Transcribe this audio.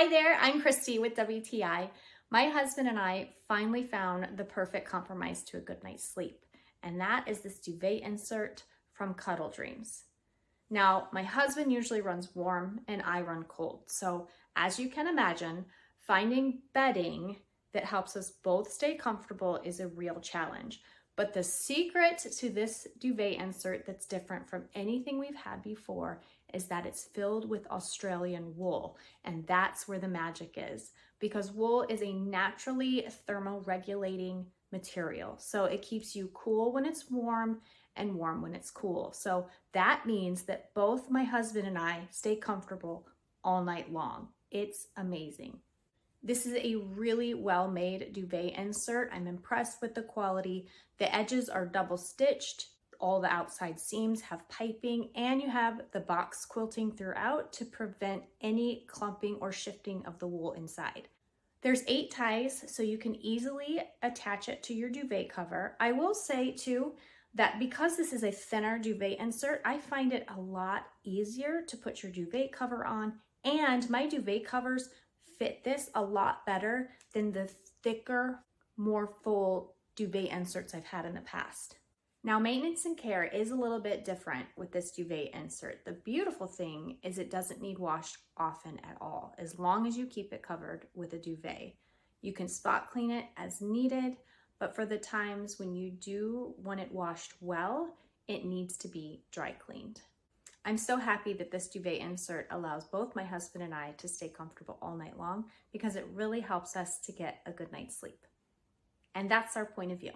Hi there, I'm Christy with WTI. My husband and I finally found the perfect compromise to a good night's sleep, and that is this duvet insert from Cuddle Dreams. Now, my husband usually runs warm and I run cold, so as you can imagine, finding bedding that helps us both stay comfortable is a real challenge. But the secret to this duvet insert that's different from anything we've had before is that it's filled with Australian wool, and that's where the magic is, because wool is a naturally thermoregulating material. So it keeps you cool when it's warm and warm when it's cool. So that means that both my husband and I stay comfortable all night long. It's amazing. This is a really well-made duvet insert. I'm impressed with the quality. The edges are double stitched. All the outside seams have piping, and you have the box quilting throughout to prevent any clumping or shifting of the wool inside. There's 8 ties, so you can easily attach it to your duvet cover. I will say too, that because this is a thinner duvet insert, I find it a lot easier to put your duvet cover on, and my duvet covers fit this a lot better than the thicker, more full duvet inserts I've had in the past. Now, maintenance and care is a little bit different with this duvet insert. The beautiful thing is it doesn't need washed often at all, as long as you keep it covered with a duvet. You can spot clean it as needed, but for the times when you do want it washed well, it needs to be dry cleaned. I'm so happy that this duvet insert allows both my husband and I to stay comfortable all night long, because it really helps us to get a good night's sleep. And that's our point of view.